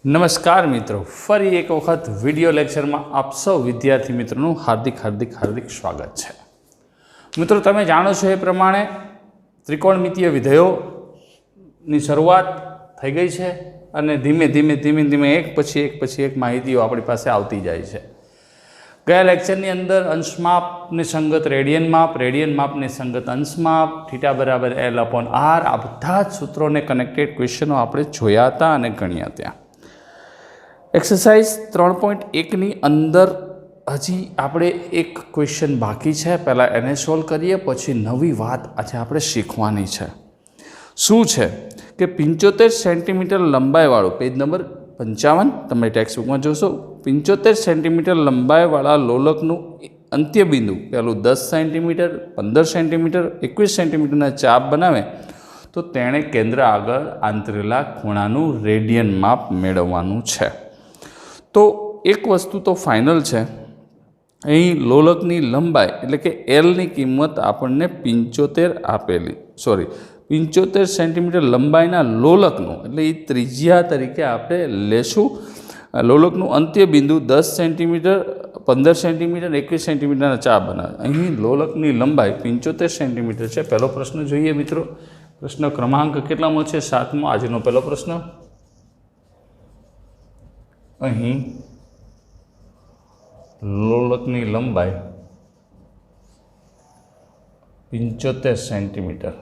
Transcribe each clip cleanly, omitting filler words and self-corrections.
નમસ્કાર મિત્રો, ફરી એક વખત વિડિયો લેક્ચરમાં આપ સૌ વિદ્યાર્થી મિત્રોનું હાર્દિક સ્વાગત છે। મિત્રો, તમે જાણો છો એ પ્રમાણે ત્રિકોણમિતીય વિધેયોની શરૂઆત થઈ ગઈ છે અને ધીમે ધીમે એક પછી એક માહિતીઓ આપણી પાસે આવતી જાય છે। ગયા લેક્ચરની અંદર અંશમાપને સંગત રેડિયન માપને સંગત અંશમાપ, થીટા બરાબર L/R, આ બધા જ સૂત્રોને કનેક્ટેડ ક્વેશ્ચનો આપણે જોયા હતા અને ગણ્યા ત્યાં। एक्सरसाइज 3.1 अंदर हजी આપણે एक क्वेश्चन बाकी है। पहला एने सोल्व करिए, पछी नवी बात आज આપણે શીખવાની છે। શું છે કે 75 સેન્ટીમીટર લંબાઈવાળું, પેજ નંબર 55 તમે ટેક્સ્ટબુકમાં જોશો, 75 સેન્ટીમીટર લંબાઈવાળા લોલકનું અંત્ય બિંદુ પહેલું 10 સેન્ટીમીટર, 15 સેન્ટીમીટર, 21 સેન્ટીમીટરના ચાપ બનાવે તો તેણે કેન્દ્ર આગળ આંતરેલા ખૂણાનું રેડિયન માપ મેળવવાનું છે। तो एक वस्तु तो फाइनल है, अहीं लोलकनी लंबाई एटले के एल नी किंमत आपणे 75 आपेली, 75 सेंटीमीटर लंबाईना लोलकनुं एटले ए त्रिज्या तरीके आपणे लेशुं। लोलकनुं अंत्य बिंदु 10 सेंटीमीटर, 15 सेंटीमीटर, 21 सेंटीमीटरना चाप बनावे। अहीं लोलकनी लंबाई 75 सेंटीमीटर है। पहलो प्रश्न जोईए मित्रों। प्रश्न क्रमांक केटलामो छे? 7मो। आजनो पहलो प्रश्न। अहीं लोलकनी लंबाई 75 सेंटीमीटर,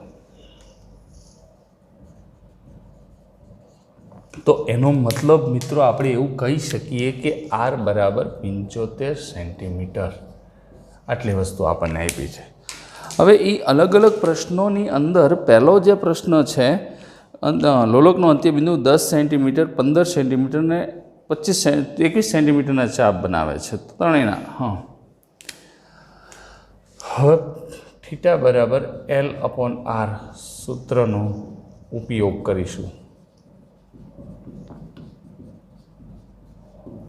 तो एनो मतलब मित्रों आपणे एवुं कही शकीए कि आर बराबर 75 सेंटीमीटर आटली वस्तु आपणे आपी छे। हवे ई अलग अलग प्रश्नोनी अंदर पहलो जे प्रश्न छे, लोलकनो अंत्य बिंदु 10 सेंटीमीटर, 15 सेंटीमीटर ने 21 सेंटीमीटर चाप बनावे छे। त्रणेयना हवे थीटा बराबर L/R सूत्रनो उपयोग करीशुं।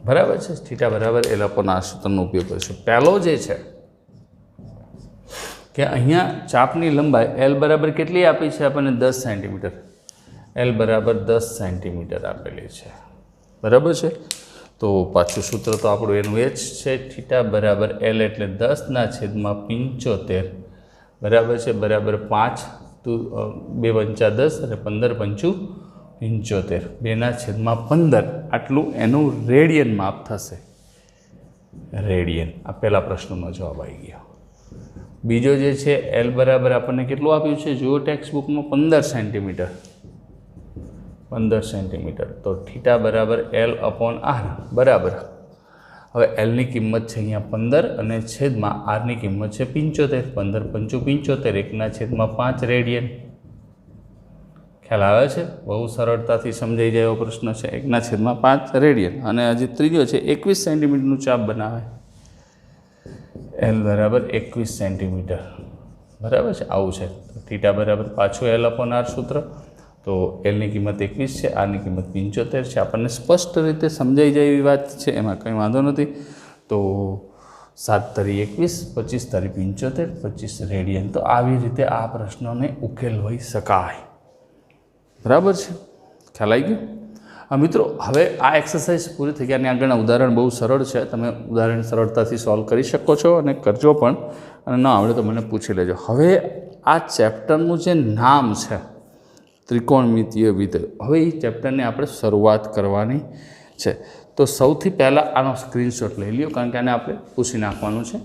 बराबर है, थीटा बराबर L/R सूत्रनो उपयोग करीशुं। पहलो जे छे कि अहींया चापनी लंबाई L बराबर केटली आपी छे? आपणे 10 सेंटीमीटर। L बराबर 10 सेंटीमीटर आपेली छे। बराबर है। तो पाछू सूत्र तो आपणुं एनुं ए ज छे, थीटा बराबर L एटले 10/75 बराबर है, बराबर 5 तो 2 पंचा 10 और 15 पंचू 75, 2/15 आटलू एनुं रेडियन माप थशे। रेडियन आ पहला प्रश्ननो जवाब आई गयो। बीजो जे छे L बराबर आपणे केटलुं आप्युं छे? जुओ टेक्स्टबुकमां 15 सेंटीमीटर। 15 सेंटीमीटर। तो थीटा बराबर L/R बराबर, हवे L नी किंमत है अहींया 15 अने छेदमां R नी किंमत है 75। 15 पंचू 75, 1/5 रेडियन। ख्याल आवे छे? बहु सरळताथी समजाई जाय एवो प्रश्न है। 1/5 रेडियन। अने हजी त्रीजो है 21 सेंटीमीटरनुं चाप बनावे। L बराबर 21 सेंटीमीटर। बराबर है, आवुं छे। थीटा बराबर पाछुं L/R सूत्र, तो एल की किंमत 21 है, आर की किंमत 75 है। आपने स्पष्ट रीते समझाई जाए एवी बात है, एमां कंई वांधो नथी। तो 7 तारी 21, 25 तारी 75, 25 रेडियन। तो आवी रीते आ प्रश्नों ने उकेलवाई शकाय। बराबर है, ख्याल आई गयो? मित्रों, हवे आ एक्सरसाइज पूरी थई गई। आगळना उदाहरण बहुत सरळ है, तमे उदाहरण सरळताथी सॉल्व करी शको छो अने करजो पण, अने न आवडे तो मने पूछी लेजो। हवे आ चेप्टरनुं जे नाम है त्रिकोणमितीय विधेय, हवे ई चेप्टरने आपणे शरूआत करवानी छे। तो सौथी पहला आनो स्क्रीनशॉट लई ल्यो, कारण के आने आपणे पूछी नाखवानुं छे।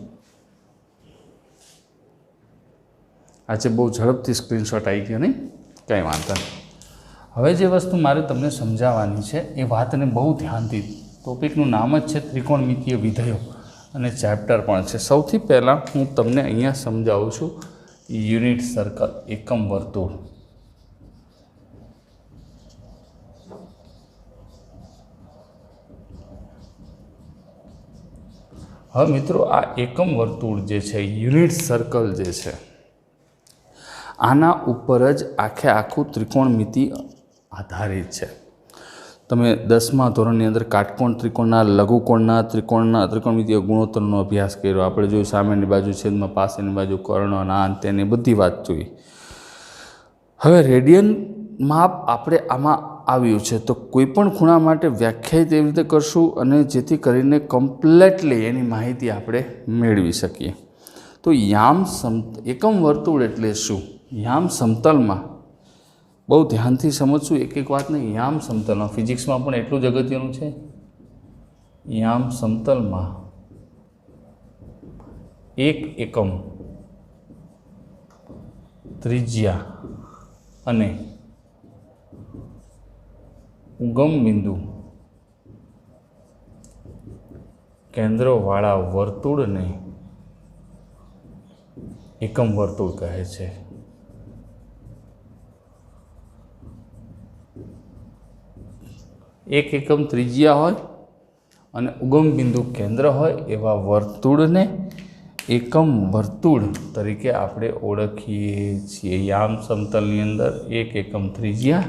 आजे बहुत झड़पथी स्क्रीनशॉट आई गयो नहीं, कंई वांधो नहीं। हवे जे वस्तु मारे तमने समजाववानी छे ए वातने बहु ध्यानथी, टॉपिकनुं नाम ज छे त्रिकोणमितीय विधेयो अने चेप्टर पण छे। सौथी पहला हूँ तमने अहींया समजावुं छुं यूनिट सर्कल, एकम वर्तुळ। हाँ मित्रों, आ एकम वर्तुळ जे छे, यूनिट सर्कल जे छे, आना उपर ज आखे आखुं त्रिकोणमिति आधारित है। तमे 10मा धोरणनी अंदर काटकोण त्रिकोणना, लघुकोणना त्रिकोणमितीय गुणोत्तरनो अभ्यास कर्यो। आपणे जोयुं सामेनी बाजू, छेदमां पासेनी बाजू, कर्ण, अंत, तेनी बधी वात जोई। हवे रेडियन माप आपणे आमां આવ્યું છે તો કોઈપણ ખૂણા માટે વ્યાખ્યાયિત એવી રીતે કરશું અને જેથી કરીને કમ્પ્લેટલી એની માહિતી આપણે મેળવી શકીએ. તો એકમ વર્તુળ એટલે શું? યામ સમતલમાં બહુ ધ્યાનથી સમજશું એક એક વાતને. યામ સમતલમાં ફિઝિક્સમાં પણ એટલું જ અગત્યનું છે. યામ સમતલમાં એક એકમ ત્રિજ્યા અને ઉગમ બિંદુ કેન્દ્રવાળા વર્તુળને એકમ વર્તુળ કહે છે. એક એકમ ત્રિજ્યા હોય અને ઉગમ બિંદુ કેન્દ્ર હોય એવા વર્તુળને એકમ વર્તુળ તરીકે આપણે ઓળખીએ છીએ. યામ સમતલની અંદર એક એકમ ત્રિજ્યા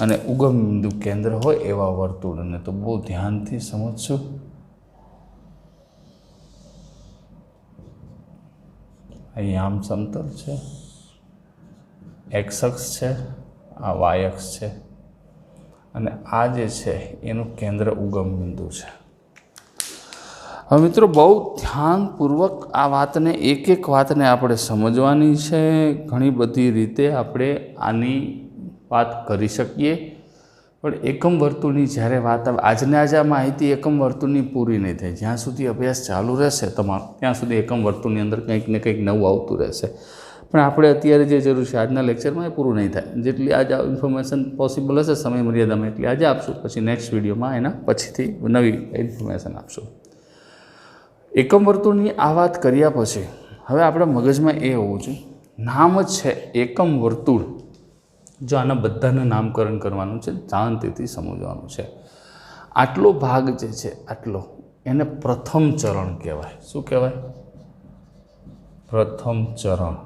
અને ઉગમ બિંદુ કેન્દ્ર હોય એવા વર્તુળને. તો બહુ ધ્યાનથી સમજશું. આ યામ સમતલ છે, એક્સ અક્ષ છે, આ વાય અક્ષ છે અને આ જે છે એનું કેન્દ્ર ઉગમ બિંદુ છે. હવે મિત્રો બહુ ધ્યાનપૂર્વક આ વાતને એક એક વાતને આપણે સમજવાની છે. ઘણી બધી રીતે આપણે આની વાત કરી શકીએ પણ એકમ વર્તુળની જ્યારે વાત આવે, આજને આજે આ માહિતી એકમ વર્તુળની પૂરી નહીં થાય. જ્યાં સુધી અભ્યાસ ચાલુ રહેશે તમારો ત્યાં સુધી એકમ વર્તુળની અંદર કંઈક ને કંઈક નવું આવતું રહેશે. પણ આપણે અત્યારે જે જરૂર છે આજના લેક્ચરમાં એ પૂરું નહીં થાય. જેટલી આજે ઇન્ફોર્મેશન પોસિબલ હશે સમય મર્યાદામાં એટલી આજે આપશું. પછી નેક્સ્ટ વિડીયોમાં એના પછીથી નવી ઇન્ફોર્મેશન આપશું. એકમ વર્તુળની આ વાત કર્યા પછી હવે આપણા મગજમાં એ હોવું જોઈએ, નામ જ છે એકમ વર્તુળ. જો આના બધાનું નામકરણ કરવાનું છે, શાંતિથી સમજવાનું છે. આટલો ભાગ જે છે આટલો એને પ્રથમ ચરણ કહેવાય. શું કહેવાય? પ્રથમ ચરણ.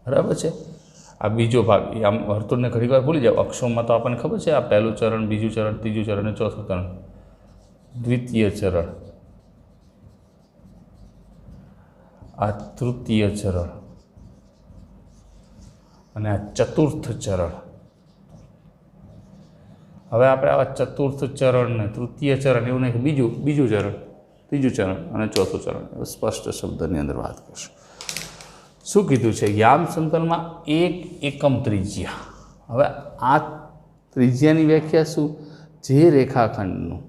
બરાબર છે. આ બીજો ભાગ, આમ વર્તુળને ઘણી વાર ભૂલી જાઓ. અક્ષોમાં તો આપણને ખબર છે આ પહેલું ચરણ, બીજું ચરણ, ત્રીજું ચરણ અને ચોથું ચરણ. દ્વિતીય ચરણ, આ તૃતીય ચરણ અને આ ચતુર્થ ચરણ. હવે આપણે આવા ચતુર્થ ચરણ ને તૃતીય ચરણ એવું નહીં, બીજું ચરણ, ત્રીજું ચરણ અને ચોથું ચરણ સ્પષ્ટ શબ્દની અંદર વાત કરશું. શું કીધું છે? યામ સમતલમાં એક એકમ ત્રિજ્યા. હવે આ ત્રિજ્યાની વ્યાખ્યા શું? જે રેખાખંડનું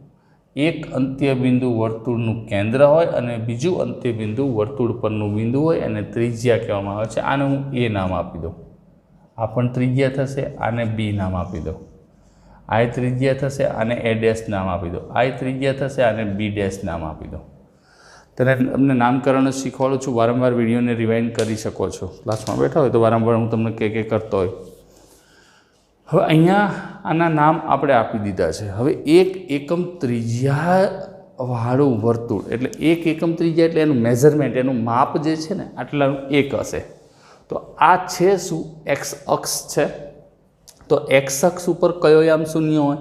એક અંત્ય બિંદુ વર્તુળનું કેન્દ્ર હોય અને બીજું અંત્ય બિંદુ વર્તુળ પરનું બિંદુ હોય અને ત્રિજ્યા કહેવામાં આવે છે. આને હું એ નામ આપી દઉં. આ પણ ત્રિજ્યા થશે, આને બી નામ આપી દો. આ ત્રિજ્યા થશે, આને એ ડેશ નામ આપી દો. આ ત્રિજ્યા થશે, આને બી ડેશ નામ આપી દો. તમને નામકરણ જ શીખવાડું છું. વારંવાર વિડીયોને રિવાઇન્ડ કરી શકો છો. ક્લાસમાં બેઠા હોય તો વારંવાર હું તમને કે કરતો હોય. હવે અહીંયા આના નામ આપણે આપી દીધા છે. હવે એક એકમ ત્રિજ્યાવાળું વર્તુળ એટલે એક એકમ ત્રિજ્યા એટલે એનું મેઝરમેન્ટ, એનું માપ જે છે ને આટલાનું એક હશે. તો આ છે શું? એક્સ અક્ષ છે. તો એક્સ અક્ષ ઉપર કયો યામ શૂન્ય હોય?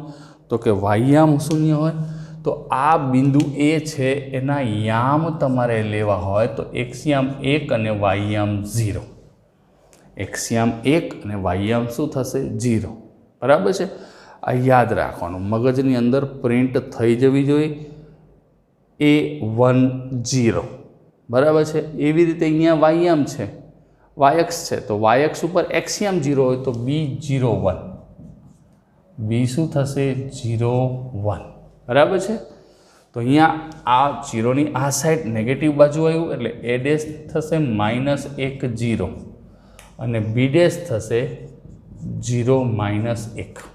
તો કે વાયયામ શૂન્ય હોય. તો આ બિંદુ એ છે એના યામ તમારે લેવા હોય તો એક્સયામ 1 અને વાયયામ 0. એક્સયામ 1 અને વાયયામ શું થશે? 0. બરાબર છે. આ યાદ રાખવાનું, મગજની અંદર પ્રિન્ટ થઈ જવી જોઈએ. A10. બરાબર છે. એવી રીતે અહીંયા વાયયામ છે, વાયક્ષ છે. તો વાયક્ષ ઉપર એક્સયામ 0 હોય તો B01. બી શું થશે? 01. બરાબર છે. તો અહીંયા આ 0ની આ સાઈડ નેગેટિવ બાજુ આવ્યું એટલે એ ડેશ થશે -1 0 અને બી ડેશ થશે 0 -1.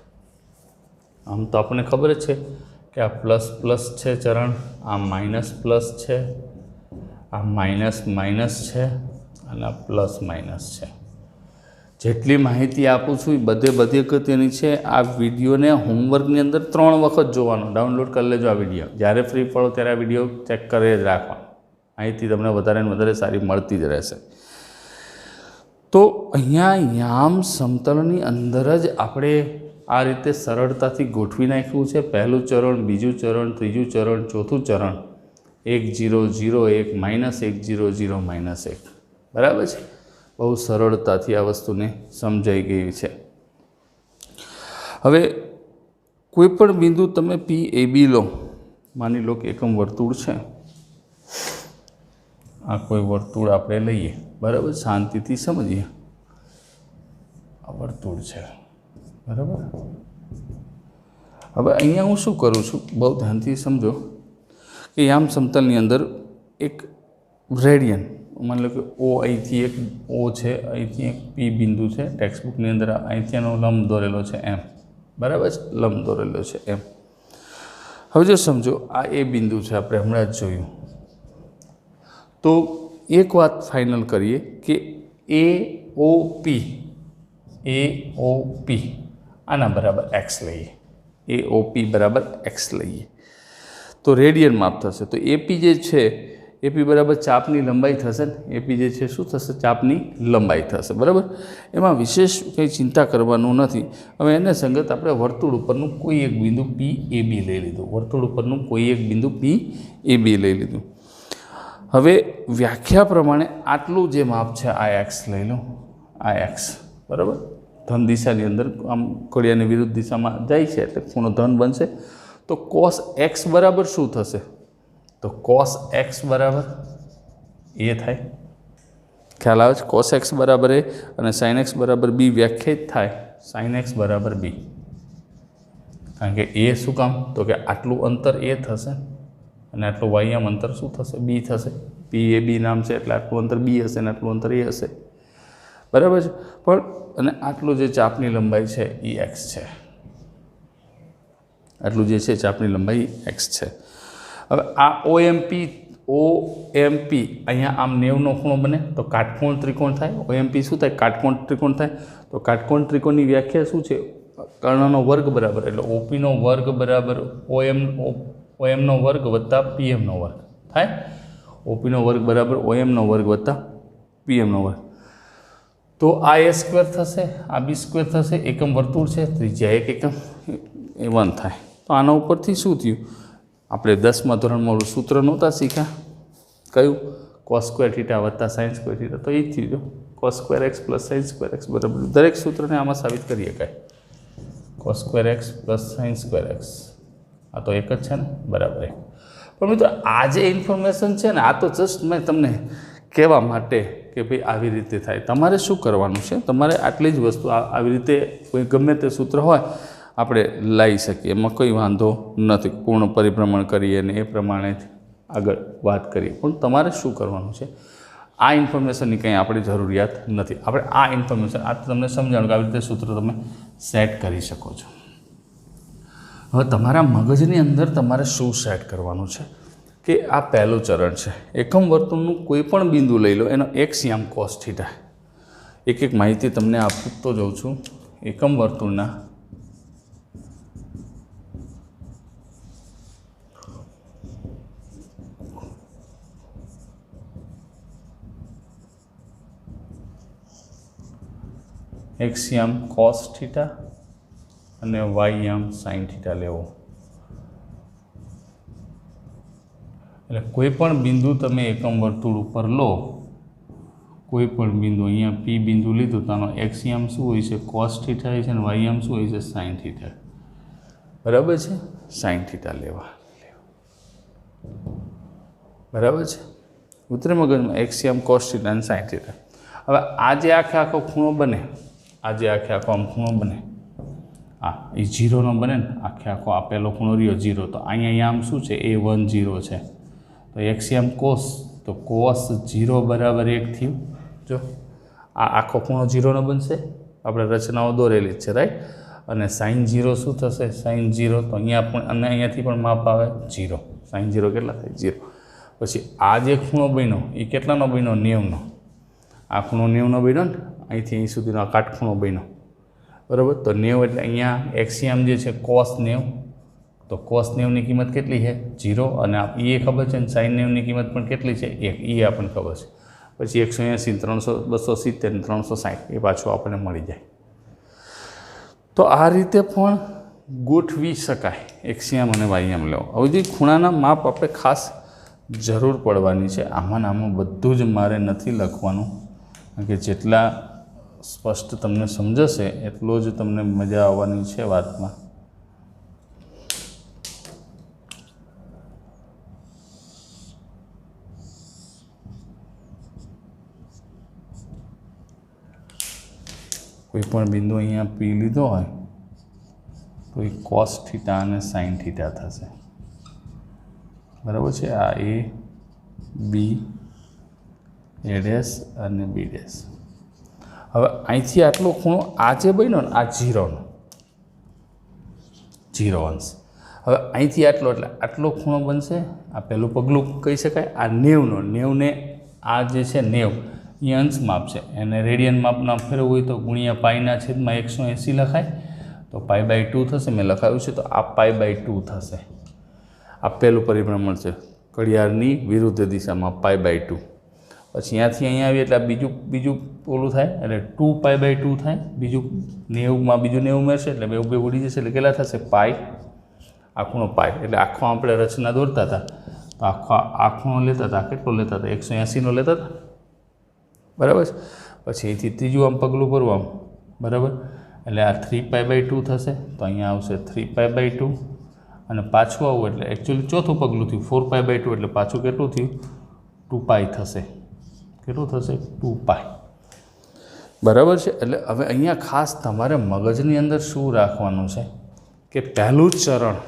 આમ તો આપણને ખબર જ છે કે આ પ્લસ પ્લસ છે ચરણ, આ માઇનસ પ્લસ છે, આ માઇનસ માઇનસ છે અને આ પ્લસ માઇનસ છે. જેટલી માહિતી આપું છું એ બધી અગત્યની છે. આ વિડીયોને હોમવર્કની અંદર 3 વખત જોવાનો. ડાઉનલોડ કરી લેજો આ વિડીયો. જ્યારે ફ્રી પડો ત્યારે આ વિડીયો ચેક કરી જ રાખવાનો. માહિતી તમને વધારે ને વધારે સારી મળતી જ રહેશે. તો અહીંયા યામ સમતલની અંદર જ આપણે આ રીતે સરળતાથી ગોઠવી નાખ્યું છે. પહેલું ચરણ, બીજું ચરણ, ત્રીજું ચરણ, ચોથું ચરણ. 1 0 0 1 -1 0 0 -1. બરાબર છે. બહુ સરળતાથી આ વસ્તુને સમજાઈ ગઈ છે. હવે कोईपण बिंदु तमे पी ए बी लो, मानी लो कि एकम वर्तुळ छे, आ कोई वर्तुळ आपणे लईए, बराबर, शांतिथी समझीए। आ वर्तुळ छे, बराबर। हवे अहींया हूँ शुं करूँ छुं, बहुत ध्यानथी समझो कि याम समतलनी अंदर एक रेडियन, मान लो कि ओ अहींथी एक ओ है, अहींथी एक पी बिंदु है, टेक्स्टबुकनी अंदर अहींथी एनो लंब दौरेलो है एम, बराबर है, लंब दौरेलो है एम। हवे जो समझो आ ए बिंदु है, आपणे हमणां ज जोयुं, तो एक बात फाइनल करिए कि ए ओ पी आना बराबर एक्स लईए, ए ओ पी बराबर एक्स लईए तो रेडियन माप थशे। तो एपी जे छे, एपी बराबर चापनी लंबाई थशे, एपी जे छे शुं थशे, चापनी लंबाई थशे, बराबर। एमां विशेष कंई चिंता करवानुं नथी। हवे एने संगत आपणे वर्तुळ उपरनुं कोई एक बिंदु पी ए बी लई लीधुं, वर्तुळ उपरनुं कोई एक बिंदु पी ए बी लई लीधुं। हवे व्याख्या प्रमाणे आटलू जे माप है आ एक्स लई लो, आ एक्स, बराबर। धन दिशानी अंदर आम कड़ियानी विरुद्ध दिशा में जाए एटले खूणो धन बनशे। तो कॉस एक्स बराबर शुं थशे, तो कॉस एक्स बराबर ए थाय, ख्याल आवे छे। कॉस एक्स बराबर ए अने साइन एक्स बराबर बी व्याख्यायित थाय, साइन एक्स बराबर बी, कारण के ए शुं काम, तो कि आटलू अंतर ए थशे अने आटलू वायम अंतर शुं थशे, बी थशे। पी ए बी नाम छे एटले आटलू अंतर बी हशे ने आटलू अंतर ए हशे, बराबर छे। पण अने आटलू जे चापनी लंबाई छे ई एक्स छे, आटलू जे छे चापनी लंबाई एक्स छे। हवे आ ओ एम पी अहींया आम 90 नो खूणो बने तो काटकोण त्रिकोण थाय। ओ एम पी शुं थाय, काटकोण त्रिकोण थाय। तो काटकोण त्रिकोणनी व्याख्या शुं छे, कर्णनो वर्ग बराबर, एटले ओपी नो वर्ग बराबर ओ एम नो वर्ग वत्ता पी एम नो वर्ग थाय। ओपी नो वर्ग बराबर ओ एम नो वर्ग वत्ता पी एम नो वर्ग। तो आ ए स्क्वेर थशे, आ बी स्क्वेर थशे, एकम वर्तुळ छे, त्रिज्या एक एकम ए 1 थाय। तो आना उपरथी शुं थयुं, आपणे 10मा धोरणमां सूत्र नहोता शीख्या, कयुं, कॉस स्क्वेर थीटा वत्ता साइन स्क्वेर थीटा, तो ए थयुं cos square x plus sine square x बराबर। दरेक सूत्रने आमां साबित करी शकाय, cos square x plus sine square x, आ तो एक ज छे ने, बराबर एक। पण मित्रों आ जे इन्फॉर्मेशन छे ने, आ तो जस्ट मैं तमने कहेवा माटे कि भाई आवी रीते थाय। तमारे शुं करवानुं छे, तमारे आटली ज वस्तु आवी रीते कोई गमे ते सूत्र होय આપણે લાવી શકીએ, એમાં કોઈ વાંધો નથી। પૂર્ણ પરિભ્રમણ કરીએ અને એ પ્રમાણે આગળ વાત કરીએ, પણ તમારે શું કરવાનું છે, આ ઇન્ફોર્મેશનની કંઈ આપણી જરૂરિયાત નથી। આપણે આ ઇન્ફોર્મેશન આ તમને સમજાવવાનું કે આવી રીતે સૂત્ર તમે સેટ કરી શકો છો। હવે તમારા મગજની અંદર તમારે શું સેટ કરવાનું છે કે આ પહેલું ચરણ છે, એકમ વર્તુળનું કોઈ પણ બિંદુ લઈ લો, એનો એક્સ યામ કોસ થીટા। એક એક માહિતી તમને આપતો જાઉં છું। એકમ વર્તુળના एक्स याम कॉस थीटा અને वाई याम साइन थीटा लेवो। એટલે કોઈપણ બિંદુ તમે એકમ વર્તુળ ઉપર લો, કોઈપણ બિંદુ, અહીંયા પી બિંદુ લીધું તો આનો એક્સ યામ શું હોય છે, કોસ થીટા હોય છે, અને વાય યામ શું હોય છે, સાઇન થીટા, બરાબર છે। સાઇન થીટા લેવા, બરાબર છે, ઉતરે મગજમાં, એક્સ યામ કોસ થીટા અને સાઇન થીટા। હવે આ જે આખે આખો ખૂણો બને, आज आखे आखो आम खूणो बने, हाँ ये 0 नो बने, आखे आखो आ पहलो खूणो रह्यो 0, तो अहींया आम शुं छे, A1 0 है, तो एक्स आम कोस, तो कोस 0 बराबर 1 थयुं। जो आ आखो खूणो 0 नो बनशे, आपणे रचनाओ दोरेली ज छे, राइट। अने साइन 0 शुं थशे, साइन 0, तो अहींया पण अने अहींयाथी पण माप आवे 0, साइन 0 केटला थाय, 0। पछी आ जे खूणो बन्यो ए केटलानो बन्यो, 90 नो, आ खूणो 90 नो बन्यो ने, અહીંથી અહીં સુધીનો કાટખૂણો બન્યો, બરાબર। તો 90 એટલે અહીંયા એક્સિયમ જે છે કોસ 90, તો કોસ 90ની કિંમત કેટલી છે, 0, અને એ ખબર છે ને સાઇન 90ની કિંમત પણ કેટલી છે, 1, એ આપણને ખબર છે। પછી 180, 300, 270, 360 એ પાછું આપણને મળી જાય। તો આ રીતે પણ ગોઠવી શકાય એક્સિયમ અને વાયમ લેવો। હવે જે ખૂણાના માપ આપણે ખાસ જરૂર પડવાની છે, આમાં આમાં બધું જ મારે નથી લખવાનું, કારણ કે જેટલા સ્પષ્ટ તમને સમજશે એટલો જ તમને મજા આવવાની છે વાતમાં। कोईपण बिंदु अहींया पी लीधो होय तो ये cos थीटा અને sin थीटा थशे। बराबर है। आ ए बी ए डैश અને बी डैश। हवे અહીંથી આટલો ખૂણો આ જે બન્યો ને આ 0 અંશ। હવે અહીંથી આટલો એટલે આટલો ખૂણો બનશે। આ પહેલું પગલું કહી શકાય। આ 90નો 90 ને આ જે છે 90 એ અંશ માપ છે, એને રેડિયન માપના ફેરવવું હોય તો ગુણ્યા પાઈના છેદમાં 180 લખાય તો π/2 થશે। મેં લખાવ્યું છે તો આ π/2 થશે। આ પહેલું પરિમાણ મળશે ઘડિયાળની વિરુદ્ધ દિશામાં π/2। પછી અહીંયાથી અહીંયા આવીએ એટલે બીજું ઓલું થાય એટલે 2π/2 થાય। બીજું 90માં બીજું 90 ઉમેરશે એટલે બે ઉડી જશે એટલે કેટલા થશે પાઈ। આ ખૂણો પાઈ એટલે આખો આપણે રચના દોરતા હતા તો આ ખૂણો લેતા હતા, કેટલો લેતા હતા 180નો લેતા હતા। બરાબર। પછી અહીંથી ત્રીજું આમ પગલું ભરવું આમ, બરાબર, એટલે આ 3π/2 થશે તો અહીંયા આવશે 3π/2 અને પાછું આવું એટલે એકચ્યુઅલી ચોથું પગલું થયું 4π/2 એટલે પાછું કેટલું થયું 2π થશે। કેટલું થશે 2π। બરાબર છે। એટલે હવે અહીંયા ખાસ તમારે મગજની અંદર શું રાખવાનું છે કે પહેલું ચરણ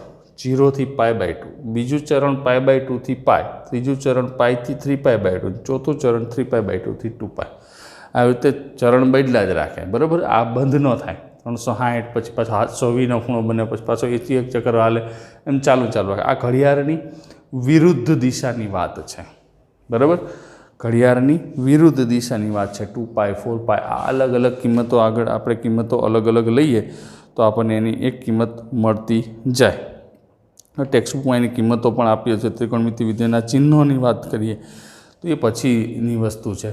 0 થી π/2, બીજું ચરણ π/2 થી π, ત્રીજું ચરણ π થી 3π/2, ચોથું ચરણ 3π/2 થી 2π। આવી રીતે ચરણ બદલા જ રાખે। બરાબર। આ બંધ ન થાય। 360 પછી પાછો 720નો ખૂણો બને, પછી પાછો એથી એક ચક્કર હાલે, એમ ચાલુ રાખે। આ ઘડિયાળની વિરુદ્ધ દિશાની વાત છે। બરાબર। ઘડિયાળની વિરુદ્ધ દિશાની વાત છે। 2π 4π આ અલગ અલગ કિંમતો આગળ આપણે કિંમતો અલગ અલગ લઈએ તો આપણને એની એક કિંમત મળતી જાય। ટેક્સ્ટબુકમાં એની કિંમતો પણ આપી છે। ત્રિકોણમિતિ વિધેયના ચિહ્નોની વાત કરીએ તો એ પછીની વસ્તુ છે,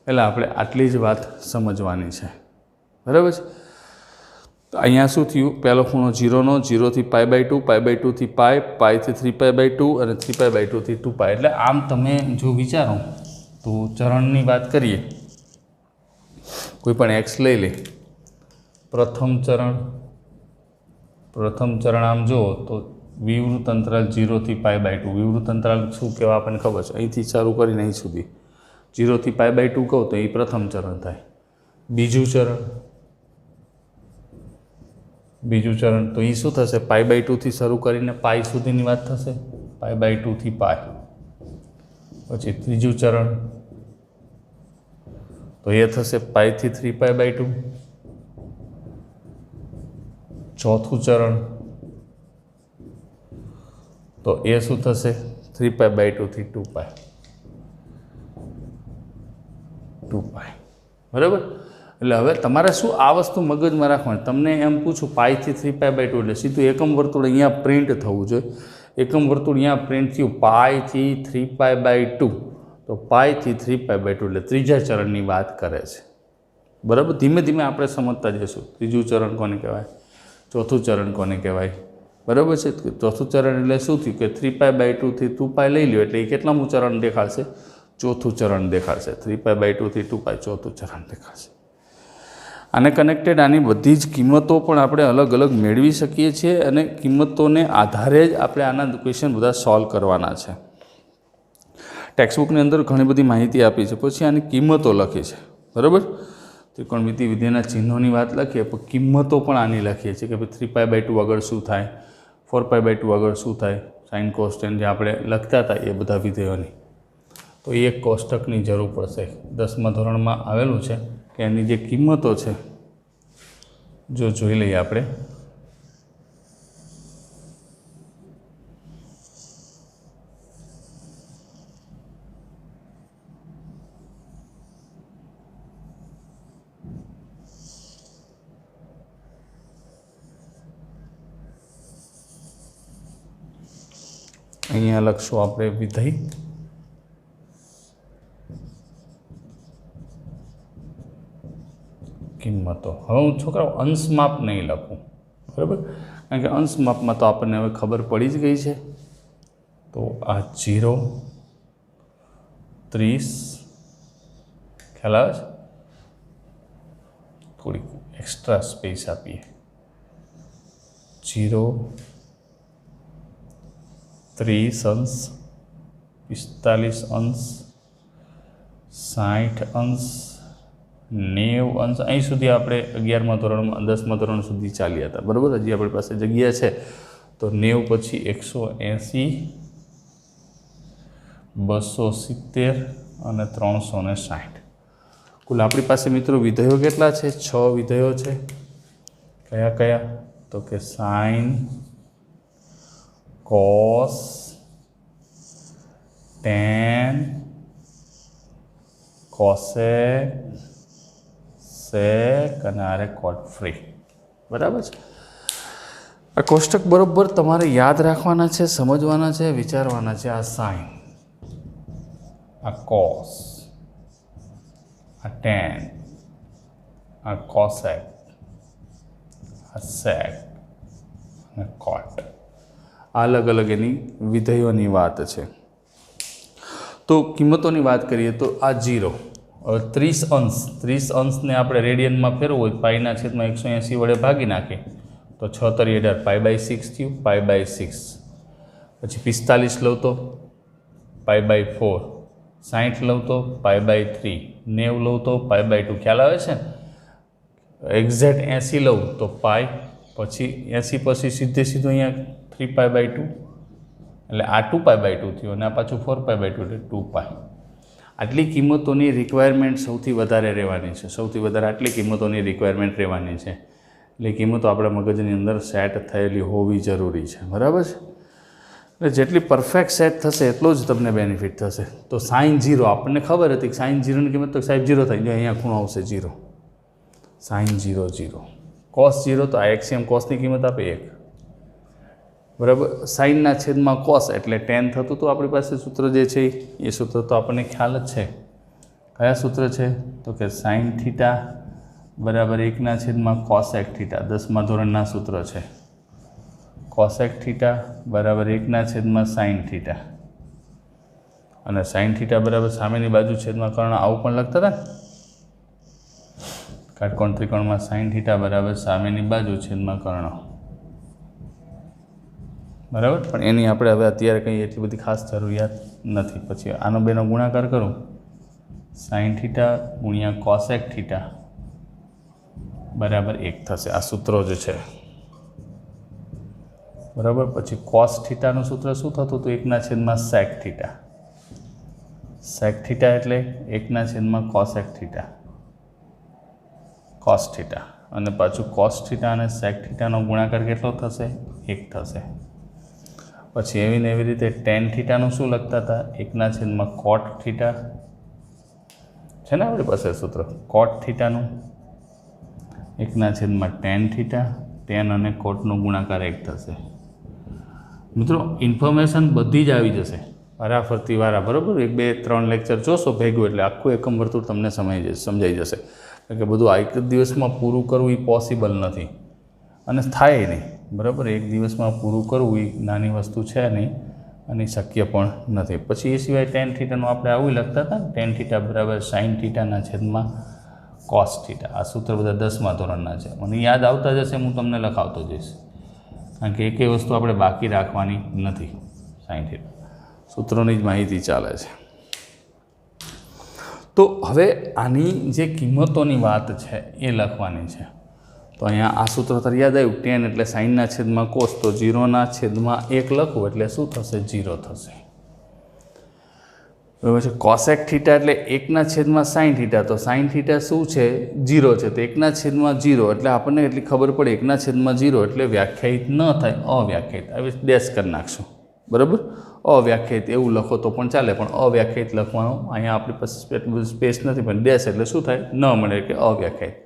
એટલે આપણે આટલી જ વાત સમજવાની છે। બરાબર છે। તો અહીંયા શું થયું, પહેલો ખૂણો 0નો 0 થી π/2, π/2 થી π, π થી 3π/2 અને 3π/2 થી 2π। એટલે આમ તમે જો વિચારો તો ચરણની વાત કરીએ, કોઈ પણ એક્સ લઈ લે, પ્રથમ ચરણ આમ જુઓ તો વિવૃત અંતરાલ 0 થી π/2। વિવૃત અંતરાલ શું કહેવાય આપણને ખબર છે, અહીંથી શરૂ કરીને અહીં સુધી 0 થી π/2 કહું તો એ પ્રથમ ચરણ થાય। બીજું ચરણ તો એ શું થશે, π/2 થી શરૂ કરીને π સુધીની વાત થશે, π/2 થી π। પછી ત્રીજું ચરણ તો એ થશે π થી 3π/2। ચોથું ચરણ તો એ શું થશે 3π/2 થી 2π। બરાબર। એટલે હવે તમારે શું આ વસ્તુ મગજમાં રાખવાની। તમને એમ પૂછું π થી 3π/2 એટલે સીધું એકમ વર્તુળ અહીંયા પ્રિન્ટ થવું જોઈએ। એકમ વર્તુળ અહીંયા પ્રિન્ટ થયું π થી 3π/2 તો π થી 3π/2 એટલે ત્રીજા ચરણની વાત કરે છે। બરાબર। ધીમે ધીમે આપણે સમજતા જઈશું ત્રીજું ચરણ કોને કહેવાય, ચોથું ચરણ કોને કહેવાય। બરાબર છે। ચોથું ચરણ એટલે શું થયું કે 3π/2 થી 2π લઈ લ્યો એટલે એ કેટલામું ચરણ દેખાશે, ચોથું ચરણ દેખાશે। 3π/2 થી 2π ચોથું ચરણ દેખાશે। આને કનેક્ટેડ આની બધી જ કિંમતો પણ આપણે અલગ અલગ મેળવી શકીએ છીએ અને કિંમતોને આધારે જ આપણે આના ક્વેશ્ચન બધા સોલ્વ કરવાના છે। ટેક્સ્ટબુકની અંદર ઘણી બધી માહિતી આપી છે, પછી આની કિંમતો લખી છે। બરાબર। ત્રિકોણમિતિ વિધેયના ચિહ્નોની વાત લખીએ પણ કિંમતો પણ આની લખીએ છીએ કે ભાઈ 3π/2 આગળ શું થાય, 4π/2 આગળ શું થાય, સાઇન કોસ ટેન જે આપણે લખતા હતા એ બધા વિધેયોની। તો એ એક કોષ્ટકની જરૂર પડશે। 10મા ધોરણમાં આવેલું છે કે એની જે કિંમતો છે જો જોઈ લઈએ આપણે। અહીંયા લખશું આપણે વિધેય, કિંમતો। હવે હું છોકરાઓ અંશ માપ નહીં લખું, બરાબર, કારણ કે અંશ માપમાં તો આપણને હવે ખબર પડી જ ગઈ છે। તો આ 0, 30 ખ્યાલ આવે છે, થોડીક એક્સ્ટ્રા સ્પેસ આપીએ, 0, 30 અંશ, 45 અંશ, 60 અંશ 90 અંશ અહીં સુધી આપણે 11મા ધોરણમાં 10મા ધોરણ સુધી ચાલ્યા હતા, બરાબર. હજી આપણી પાસે જગ્યા છે, તો 90 પછી 180, 270 અને 360. કુલ આપણી પાસે મિત્રો વિધેયો કેટલા છે? 6 વિધેયો છે. કયા કયા? તો કે સાઇન, કોસ, ટેન, કોસેક, સેક અને આરે કોટ ફ્રી, બરાબર છે. આ કોષ્ટક બરોબર તમારે યાદ રાખવાના છે, સમજવાના છે, વિચારવાના છે. આ સાઇન, આ કોસ, આ ટેન, આ કોસેક, આ સેક અને કોટ, અલગ અલગ એની વિધેયોની વાત છે. તો કિંમતોની વાત કરીએ તો આ 0, હવે 30 અંશને આપણે રેડિયનમાં ફેરવવું હોય, પાઈના છેદમાં 180 વડે ભાગી નાખીએ તો 6 તરી 18, π/6 થયું, π/6. પછી 45 લઉં તો π/4, 60 લઉં તો π/3, 90 લઉં તો π/2. ખ્યાલ આવે છે? એક્ઝેક્ટ 80 લઉં તો પાઈ, પછી 80 પછી સીધું અહીંયા 3π/2, એટલે આ 2π/2 થયું અને આ પાછું 4π/2 એટલે 2π. આટલી કિંમતોની રિક્વાયરમેન્ટ સૌથી વધારે રહેવાની છે, સૌથી વધારે આટલી કિંમતોની રિક્વાયરમેન્ટ રહેવાની છે. એટલે કિંમતો આપણા મગજની અંદર સેટ થયેલી હોવી જરૂરી છે, બરાબર છે. એટલે જેટલી પરફેક્ટ સેટ થશે એટલો જ તમને બેનિફિટ થશે. તો સાઇન 0 આપણને ખબર હતી કે સાઇન 0ની કિંમત તો સાહેબ 0 થાય, જો અહીંયા ખૂણો આવશે 0, સાઇન 0 0. કોસ 0 તો આ એક્સિયમ કોસની કિંમત આપે 1, બરાબર. સાઇનના છેદમાં કોસ એટલે ટેન થતું. તો આપણી પાસે સૂત્ર જે છે એ સૂત્ર તો આપણને ખ્યાલ જ છે. કયા સૂત્ર છે? તો કે સાઇન થીટા બરાબર 1ના છેદમાં કોસેક થીટા. 10મા ધોરણના સૂત્ર છે. કોસેક થીટા બરાબર 1ના છેદમાં સાઇન થીટા, અને સાઇન થીટા બરાબર સામેની બાજુ છેદમાં કર્ણ. આવું પણ લખતા હતા ને, કાટકોણ ત્રિકોણમાં સાઇન થીટા બરાબર સામેની બાજુ છેદમાં કર્ણ, બરાબર. પણ એની આપણે હવે અત્યારે કંઈ એટલી બધી ખાસ જરૂરિયાત નથી. પછી આનો બેનો ગુણાકાર કરું, સાઇન થીટા ગુણ્યા કોસેક થીટા બરાબર 1 થશે. આ સૂત્રો જ છે, બરાબર. પછી કોસ થીટાનું સૂત્ર શું થતું હતું? 1ના છેદમાં સેક થીટા. સેક થીટા એટલે 1ના છેદમાં કોસેક થીટા, કોસ થીટા. અને પાછું કોસ થીટા અને સેક થીટાનો ગુણાકાર કેટલો થશે? 1 થશે. પછી એવી ને એવી રીતે ટેન થીટાનું શું લખતા હતા? 1ના છેદમાં કોટ થીટા છે ને આપણી પાસે સૂત્ર. કોટ થીટાનું 1ના છેદમાં ટેન થીટા, ટેન અને કોટનો ગુણાકાર 1 થશે. મિત્રો ઇન્ફોર્મેશન બધી જ આવી જશે વારાફરતી વારા, બરાબર. 1 2 3 લેક્ચર જોશો ભેગું એટલે આખું એકમ વર્તુળ તમને સમજાઈ જશે. કારણ કે બધું આ એક જ દિવસમાં પૂરું કરવું એ પોસિબલ નથી અને થાય નહીં, બરાબર. એક દિવસમાં પૂરું કરવું એ નાની વસ્તુ છે નહીં અને શક્ય પણ નથી. પછી એ સિવાય ટેન થીટાનું આપણે આવું લખતા હતા ને, ટેન થીટા બરાબર સાઇન થીટાના છેદમાં કોસ થીટા. આ સૂત્ર બધા 10મા ધોરણના છે. મને યાદ આવતા જશે, હું તમને લખાવતો જઈશ, કારણ કે એકેય વસ્તુ આપણે બાકી રાખવાની નથી. સાઇન થીટા સૂત્રોની જ માહિતી ચાલે છે. તો હવે આની જે કિંમતોની વાત છે એ લખવાની છે. તો અહીંયા આ સૂત્ર તર યાદ આવ્યું, ટેન એટલે સાઇનના છેદમાં કોસ, તો 0ના છેદમાં 1 લખવું એટલે શું થશે? 0 થશે, બરાબર છે. કોસેક થીટા એટલે 1ના છેદમાં સાઇન થીટા, તો સાઇન થીટા શું છે? 0 છે. તો 1ના છેદમાં 0 એટલે આપણને એટલી ખબર પડે 1ના છેદમાં 0 એટલે વ્યાખ્યાયિત ન થાય, અવ્યાખ્યાયિત. હવે ડેશ કરી નાખશું, બરાબર. અવ્યાખ્યાયિત એવું લખો તો પણ ચાલે, પણ અવ્યાખ્યાયિત લખવાનું અહીંયા આપણી પાસે સ્પેસ નથી, પણ ડેશ એટલે શું થાય? ન મળે એટલે અવ્યાખ્યાયિત.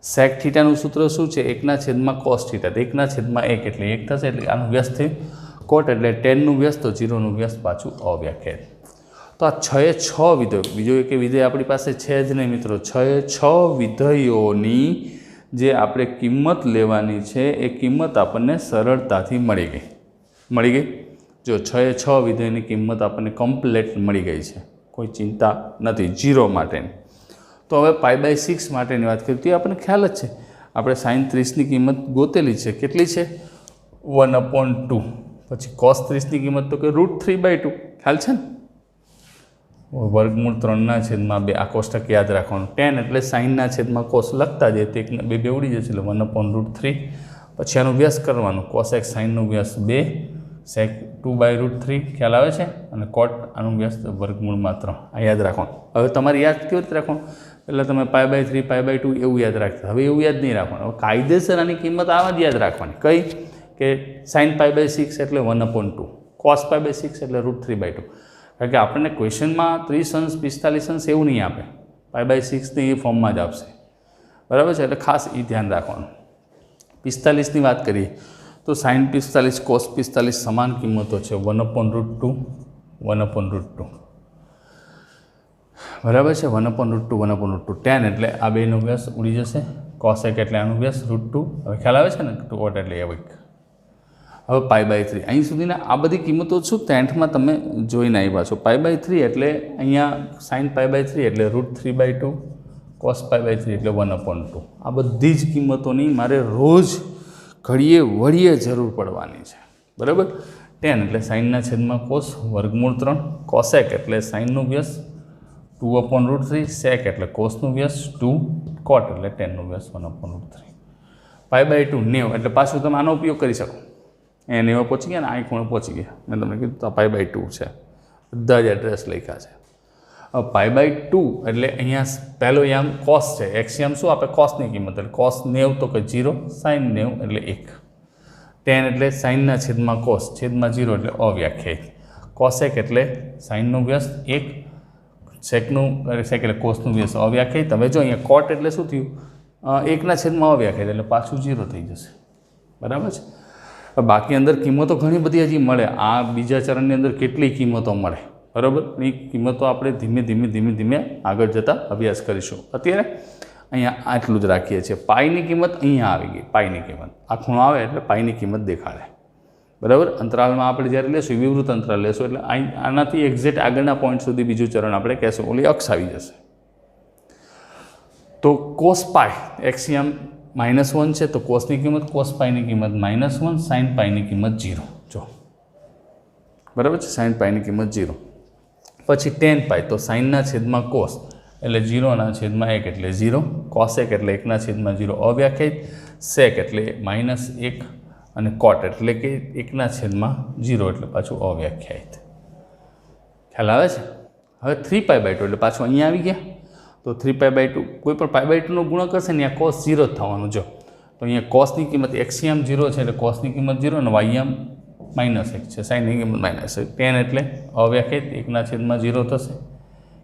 સેક થીટાનું સૂત્ર શું છે? 1ના છેદમાં કોસ થીટા, 1ના છેદમાં 1 એટલે 1 થશે, એટલે આનું વ્યસ્ત થયું. કોટ એટલે 10નું વ્યસ્ત, તો 0નું વ્યસ્ત પાછું અવ્યાખ્યાયિત. તો આ 6 વિધેયો, બીજો એક વિધેય આપણી પાસે છે જ નહીં મિત્રો. 6 વિધેયોની જે આપણે કિંમત લેવાની છે એ કિંમત આપણને સરળતાથી મળી ગઈ. જો 6 વિધેયની કિંમત આપણને કમ્પ્લેટ મળી ગઈ છે, કોઈ ચિંતા નથી 0 માટેની. તો હવે π/6 માટેની વાત કરીએ તો આપણને ખ્યાલ જ છે, આપણે સાઇન 30ની કિંમત ગોતેલી છે. કેટલી છે? 1/2. પછી કોસ 30ની કિંમત તો કે √3/2, ખ્યાલ છે ને? વર્ગમૂળ 3/2 આ કોષ્ટક યાદ રાખવાનું. tan એટલે સાઇનના છેદમાં કોસ લખતા જ તે બે બે ઉડી જશે એટલે 1/√3. પછી આનું વ્યાસ કરવાનું. કોસેક સાઇનનું વ્યાસ 2 સેક 2/√3 ખ્યાલ આવે છે, અને કોટ આનું વ્યાસ વર્ગમૂળમાં 3. આ યાદ રાખવાનું. હવે તમારે યાદ કેવી રીતે રાખવાનું? પહેલાં તમે π/3 π/2 એવું યાદ રાખતા. હવે એવું યાદ નહીં રાખવાનું. હવે કાયદેસર આની કિંમત આવા જ યાદ રાખવાની. કઈ કે sin π/6 એટલે 1/2, cos π/6 એટલે √3/2. કારણ કે આપણને ક્વેશ્ચનમાં 30 અંશ 45 અંશ એવું નહીં આપે, π/6 એ ફોર્મમાં જ આપશે. બરાબર છે, એટલે ખાસ એ ધ્યાન રાખવાનું. 45ની વાત કરીએ તો sin 45 cos 45 સમાન કિંમતો છે 1/√2 1/√2. બરાબર છે, 1/√2 1/√2. tan એટલે આ બેનો વ્યાસ ઉડી જશે, cosec એટલે આનો વ્યાસ √2. હવે ખ્યાલ આવે છે ને, કોટ એટલે 1. હવે π/3 અહીં સુધીના આ બધી કિંમતો શું 10thમાં તમે જોઈને આવ્યા છો. π/3 એટલે અહીંયા sin π/3 એટલે √3/2, cos π/3 એટલે 1/2. આ બધી જ કિંમતોની મારે રોજ ઘડીએ વળીએ જરૂર પડવાની છે. બરાબર. tan એટલે સાઇનના છેદમાં કોસ વર્ગમૂળ 3, cosec એટલે સાઇનનું વ્યાસ 2/√3, sec એટલે કોસનું વ્યાસ 2, cot એટલે tanનું વ્યાસ 1/√3. π/2 90 એટલે પાછું તમે આનો ઉપયોગ કરી શકો. એ 90 પહોંચી ગયા ને, આ ખૂણે પહોંચી ગયા. મેં તમને કીધું તો π/2 છે, બધા જ એડ્રેસ લખ્યા છે. હવે π/2 એટલે અહીંયા પહેલો યામ કોસ છે, એક્સિયમ શું આપે? કોસની કિંમત. એટલે કોસ 90 તો કે 0, સાઇન 90 એટલે 1. tan એટલે સાઇનના છેદમાં કોસ છેદમાં 0 એટલે અવ્યાખ્યાયિત. કોસેક એટલે સાઇનનું વ્યસ્ત 1, સેકનું સેક એટલે કોસનું વ્યસ્ત અવ્યાખ્યાયિત. હવે જો અહીંયા કોટ એટલે શું થયું? 1ના છેદમાં અવ્યાખ્યાયિત એટલે પાછું 0 થઈ જશે. બરાબર છે. બાકી અંદર કિંમતો ઘણી બધી હજી મળે. આ બીજા ચરણની અંદર કેટલી કિંમતો મળે, બરાબર? એ કિંમતો આપણે ધીમે ધીમે આગળ જતાં અભ્યાસ કરીશું. અત્યારે અહીંયા આટલું જ રાખીએ છીએ. પાઈની કિંમત અહીંયા આવી ગઈ. પાઈની કિંમત આ ખૂણો આવે એટલે પાઈની કિંમત દેખાડે. બરાબર. અંતરાલમાં આપણે જ્યારે લેશું વિવૃત અંતરાલ લેશું એટલે આનાથી એક્ઝેક્ટ આગળના પોઈન્ટ સુધી બીજું ચરણ આપણે કહેશું, ઓલી અક્ષ આવી જશે. તો કોસ પાઈ એક્સિયમ -1 છે, તો કોસની કિંમત કોસ પાઈની કિંમત -1, સાઇન પાઈની કિંમત 0. જો બરાબર છે, સાઇન પાઈની કિંમત 0. પછી tan પાઈ તો સાઇનના છેદમાં કોસ એટલે 0ના છેદમાં 1 એટલે 0, કોસેક એટલે 1ના છેદમાં 0 અવ્યાખ્યાયિત, સેક એટલે -1 અને કોટ એટલે કે 1ના છેદમાં 0 એટલે પાછું અવ્યાખ્યાયિત. ખ્યાલ આવે છે? હવે 3π/2 એટલે પાછું અહીંયા આવી ગયા. તો 3π/2 કોઈ પણ π/2નો ગુણક કરશે ને ત્યાં કોસ 0 જ થવાનું. જો તો અહીંયા કોસની કિંમત એક્સિયમ 0 છે એટલે કોસની કિંમત 0 અને વાયમ -1 છે, સાઇનની કિંમત -1. tan એટલે અવ્યાખ્યાયિત 1ના છેદમાં 0 થશે.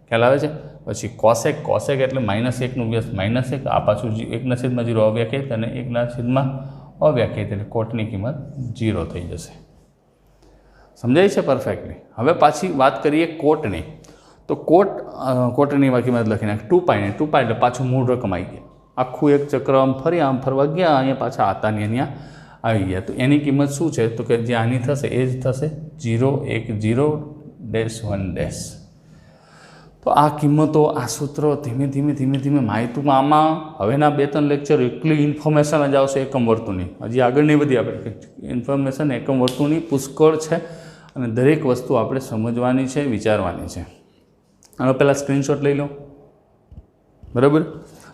ખ્યાલ આવે છે? પછી કોસેક એટલે -1નું વ્યસ્ત -1, આ પાછું 1ના છેદમાં 0 અવ્યાખ્યાયિત અને 1ના છેદમાં અવ્યાખ્યાયિત એટલે કોટની કિંમત 0 થઈ જશે. સમજાય છે પરફેક્ટલી? હવે પાછી વાત કરીએ કોટની. તો કોટની કિંમત લખી નાખ 2π ને 2π એટલે પાછું મૂળ રકમ આવી ગયા. આખું એક ચક્ર આમ ફરવા ગયા, અહીંયા પાછા આતાની અહીંયા આવી ગયા. તો એની કિંમત શું છે? તો કે જે આની થશે એ જ થશે 0 1 0 -1. તો આ કિંમતો, આ સૂત્રો ધીમે ધીમે માહિતીમાં આમાં હવેના 2-3 લેક્ચર એટલી ઇન્ફોર્મેશન જ આવશે એકમ વર્તુળની. હજી આગળ નહીં બધી આપણે ઇન્ફોર્મેશન એકમ વર્તુળની પુષ્કળ છે અને દરેક વસ્તુ આપણે સમજવાની છે, વિચારવાની છે. હવે પહેલાં સ્ક્રીનશોટ લઈ લો. બરાબર.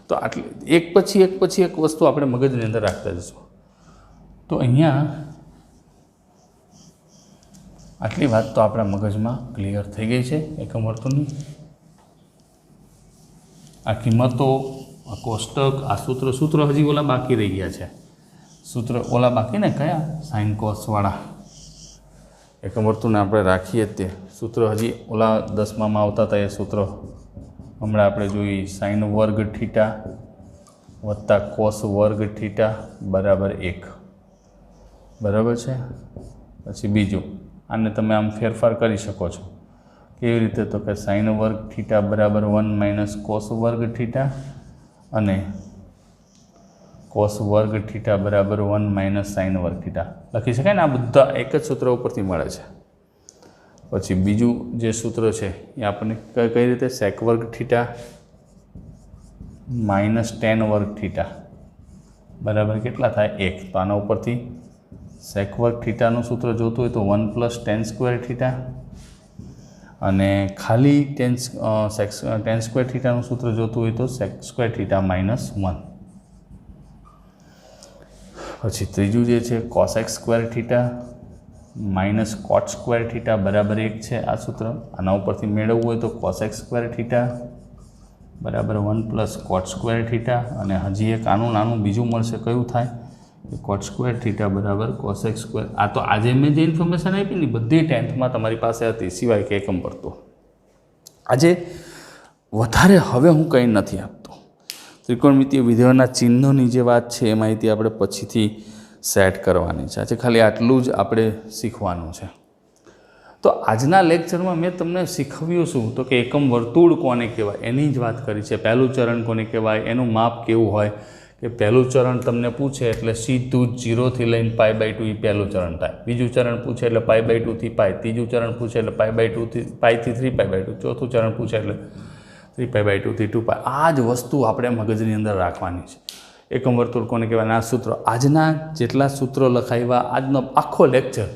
તો આટલી એક પછી એક વસ્તુ આપણે મગજની અંદર રાખતા જઈશું. તો અહીંયા આટલી વાત તો આપણા મગજમાં ક્લિયર થઈ ગઈ છે એકમ વર્તુળની. આ કિંમતો, આ કોષ્ટક, આ સૂત્ર હજી ઓલા બાકી રહી ગયા છે. સૂત્ર ઓલા બાકી ને કયા? સાઇન કોસવાળા એકમ વર્તુળને આપણે રાખીએ જ તે સૂત્ર હજી ઓલા 10માં આવતા હતા. એ સૂત્ર હમણાં આપણે જોઈએ, સાઇન વર્ગ થીટા વત્તા કોસ વર્ગ થીટા બરાબર 1. બરાબર છે. પછી બીજું આને તમે આમ ફેરફાર કરી શકો છો. કેવી રીતે? તો કે સાઇન વર્ગ થીટા બરાબર 1 - કોસ વર્ગ થીટા અને કોસ વર્ગ થીટા બરાબર 1 - સાઇન વર્ગ થીટા લખી શકાય ને? આ બધા એક જ સૂત્ર ઉપરથી મળે છે. પછી બીજું જે સૂત્ર છે એ આપણને કઈ રીતે? સેક વર્ગ થીટા -tan વર્ગ થીટા બરાબર કેટલા થાય? 1. તો આના ઉપરથી સેક વર્ગ થીટાનું સૂત્ર જોતું હોય તો 1 + tan² થીટા અને ખાલી ટેન સ્ક્વેર થીટાનું સૂત્ર જોતું હોય તો સેક સ્ક્વેર થીટા -1. પછી ત્રીજું જે છે cosec square theta minus cot square theta બરાબર 1 છે આ સૂત્ર. આના ઉપરથી મેળવવું હોય તો કોસેક સ્ક્વેર થીટા બરાબર 1 પ્લસ કોટ સ્ક્વેર થીટા, અને હજી એક આનું નાનું બીજું મળશે, કયું થાય કે કોટ સ્ક્વેર થીટા બરાબર કોસેક સ્ક્વેર. આ તો આજે મેં જે ઇન્ફોર્મેશન આપી ને બધી 10thમાં તમારી પાસે હતી, સિવાય કે એકમ વર્તુળ. આજે વધારે હવે હું કંઈ નથી આપતો. ત્રિકોણમિતિય વિધેયોના ચિહ્નોની જે વાત છે એ માહિતી આપણે પછીથી સેટ કરવાની છે. આજે ખાલી આટલું જ આપણે શીખવાનું છે. તો આજના લેક્ચરમાં મેં તમને શીખવ્યું શું તો કે એકમ વર્તુળ કોને કહેવાય એની જ વાત કરી છે. પહેલું ચરણ કોને કહેવાય, એનું માપ કેવું હોય કે પહેલું ચરણ તમને પૂછે એટલે સીધું જ 0 થી લઈને π/2 એ પહેલું ચરણ થાય. બીજું ચરણ પૂછે એટલે π/2 થી π. ત્રીજું ચરણ પૂછે એટલે π/2 થી π થી 3π/2. ચોથું ચરણ પૂછે એટલે 3π/2 થી 2π. આ જ વસ્તુ આપણે મગજની અંદર રાખવાની છે. એકમ વર્તુળ કોને કહેવાય આ સૂત્રો. આજના જેટલા સૂત્રો લખાવ્યા, આજનો આખો લેક્ચર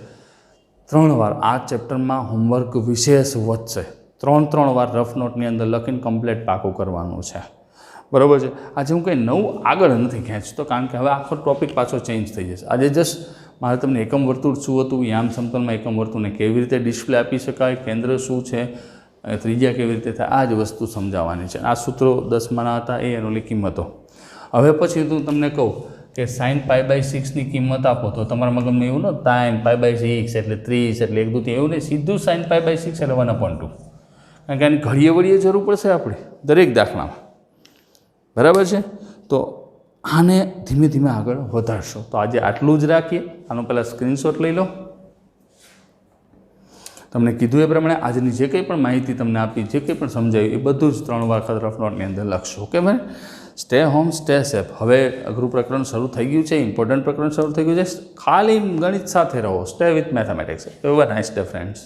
3 વાર આ ચેપ્ટરમાં હોમવર્ક વિશેષ વધશે. 3 વાર રફ નોટની અંદર લખીને કમ્પ્લીટ પાકું કરવાનું છે. બરાબર છે. આજે હું કંઈ નવું આગળ નથી ખેંચતો, કારણ કે હવે આખો ટોપિક પાછો ચેન્જ થઈ જશે. આજે જસ્ટ મારે તમને એકમ વર્તુળ શું હતું, યામ સમતલમાં એકમ વર્તુળને કેવી રીતે ડિસ્પ્લે આપી શકાય, કેન્દ્ર શું છે, ત્રિજ્યા કેવી રીતે થાય, આ જ વસ્તુ સમજાવવાની છે. આ સૂત્રો 10માના હતા, એ એની કિંમતો. હવે પછી હું તમને કહું કે sin π/6ની કિંમત આપો તો તમારા મગજમાં એવું ન tan π/6 એટલે 30 એટલે 1/2 એવું નહીં, સીધું sin π/6 એટલે 1/2. કારણ કે આની ઘડીએ વળીએ જરૂર પડશે આપણે દરેક દાખલામાં. બરાબર છે. તો આને ધીમે ધીમે આગળ વધારશો. તો આજે આટલું જ રાખીએ. આનો પહેલાં સ્ક્રીનશોટ લઈ લો. તમને કીધું એ પ્રમાણે આજની જે કંઈ પણ માહિતી તમને આપી, જે કંઈ પણ સમજાવ્યું એ બધું જ 3 વખત રફ નોટની અંદર લખશો. ઓકે ભાઈ, સ્ટે હોમ સ્ટે સેફ. હવે અઘરું પ્રકરણ શરૂ થઈ ગયું છે, ઇમ્પોર્ટન્ટ પ્રકરણ શરૂ થઈ ગયું છે. ખાલી ગણિત સાથે રહો. Stay with mathematics. Have a nice day friends.